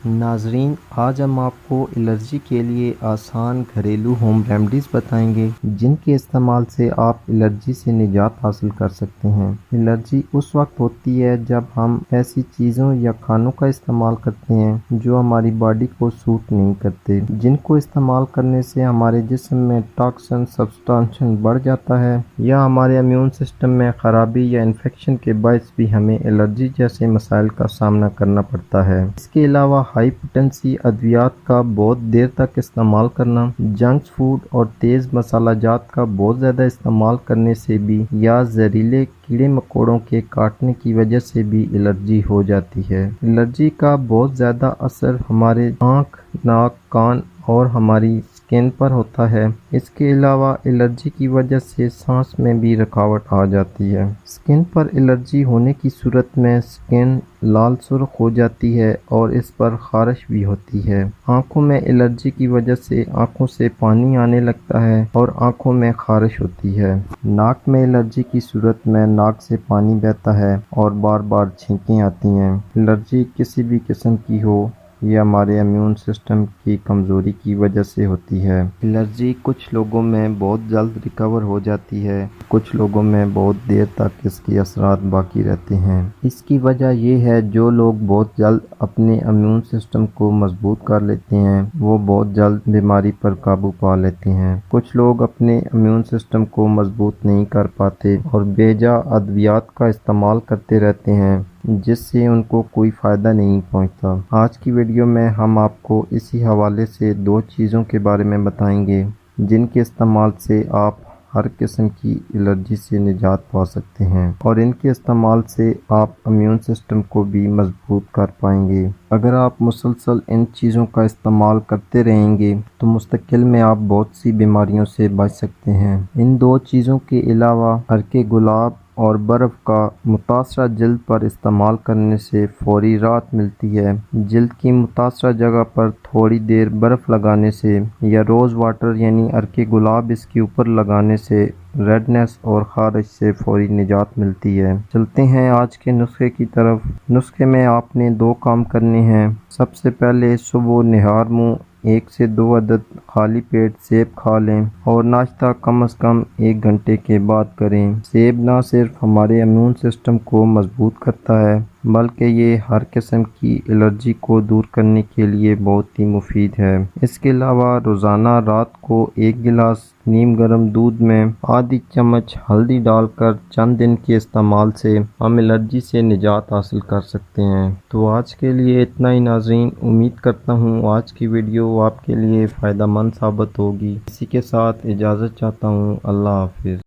ناظرین، آج ہم آپ کو الرجی کے لیے آسان گھریلو ہوم ریمیڈیز بتائیں گے جن کے استعمال سے آپ الرجی سے نجات حاصل کر سکتے ہیں۔ الرجی اس وقت ہوتی ہے جب ہم ایسی چیزوں یا کھانوں کا استعمال کرتے ہیں جو ہماری باڈی کو سوٹ نہیں کرتے، جن کو استعمال کرنے سے ہمارے جسم میں ٹاکسن سبسٹانشن بڑھ جاتا ہے یا ہمارے امیون سسٹم میں خرابی یا انفیکشن کے باعث بھی ہمیں الرجی جیسے مسائل کا سامنا کرنا پڑتا ہے۔ اس کے علاوہ ہائی پوٹینسی ادویات کا بہت دیر تک استعمال کرنا، جنک فوڈ اور تیز مسالہ جات کا بہت زیادہ استعمال کرنے سے بھی یا زہریلے کیڑے مکوڑوں کے کاٹنے کی وجہ سے بھی الرجی ہو جاتی ہے۔ الرجی کا بہت زیادہ اثر ہمارے آنکھ، ناک، کان اور ہماری سکن پر ہوتا ہے۔ اس کے علاوہ الرجی کی وجہ سے سانس میں بھی رکاوٹ آ جاتی ہے۔ سکن پر الرجی ہونے کی صورت میں سکن لال سرخ ہو جاتی ہے اور اس پر خارش بھی ہوتی ہے۔ آنکھوں میں الرجی کی وجہ سے آنکھوں سے پانی آنے لگتا ہے اور آنکھوں میں خارش ہوتی ہے۔ ناک میں الرجی کی صورت میں ناک سے پانی بہتا ہے اور بار بار چھینکیں آتی ہیں۔ الرجی کسی بھی قسم کی ہو، یہ ہمارے امیون سسٹم کی کمزوری کی وجہ سے ہوتی ہے۔ الرجی کچھ لوگوں میں بہت جلد ریکور ہو جاتی ہے، کچھ لوگوں میں بہت دیر تک اس کے اثرات باقی رہتے ہیں۔ اس کی وجہ یہ ہے جو لوگ بہت جلد اپنے امیون سسٹم کو مضبوط کر لیتے ہیں وہ بہت جلد بیماری پر قابو پا لیتے ہیں۔ کچھ لوگ اپنے امیون سسٹم کو مضبوط نہیں کر پاتے اور بے جا ادویات کا استعمال کرتے رہتے ہیں جس سے ان کو کوئی فائدہ نہیں پہنچتا۔ آج کی ویڈیو میں ہم آپ کو اسی حوالے سے 2 چیزوں کے بارے میں بتائیں گے جن کے استعمال سے آپ ہر قسم کی الرجی سے نجات پا سکتے ہیں اور ان کے استعمال سے آپ امیون سسٹم کو بھی مضبوط کر پائیں گے۔ اگر آپ مسلسل ان چیزوں کا استعمال کرتے رہیں گے تو مستقبل میں آپ بہت سی بیماریوں سے بچ سکتے ہیں۔ ان 2 چیزوں کے علاوہ عرق گلاب اور برف کا متاثرہ جلد پر استعمال کرنے سے فوری راحت ملتی ہے۔ جلد کی متاثرہ جگہ پر تھوڑی دیر برف لگانے سے یا روز واٹر یعنی عرق گلاب اس کے اوپر لگانے سے ریڈنس اور خارش سے فوری نجات ملتی ہے۔ چلتے ہیں آج کے نسخے کی طرف۔ نسخے میں آپ نے 2 کام کرنے ہیں۔ سب سے پہلے صبح نہار منہ 1 سے 2 عدد خالی پیٹ سیب کھا لیں اور ناشتہ کم از کم 1 گھنٹے کے بعد کریں۔ سیب نہ صرف ہمارے امیون سسٹم کو مضبوط کرتا ہے بلکہ یہ ہر قسم کی الرجی کو دور کرنے کے لیے بہت ہی مفید ہے۔ اس کے علاوہ روزانہ رات کو 1 گلاس نیم گرم دودھ میں آدھی چمچ ہلدی ڈال کر چند دن کے استعمال سے ہم الرجی سے نجات حاصل کر سکتے ہیں۔ تو آج کے لیے اتنا ہی ناظرین، امید کرتا ہوں آج کی ویڈیو آپ کے لیے فائدہ مند ثابت ہوگی۔ اسی کے ساتھ اجازت چاہتا ہوں۔ اللہ حافظ۔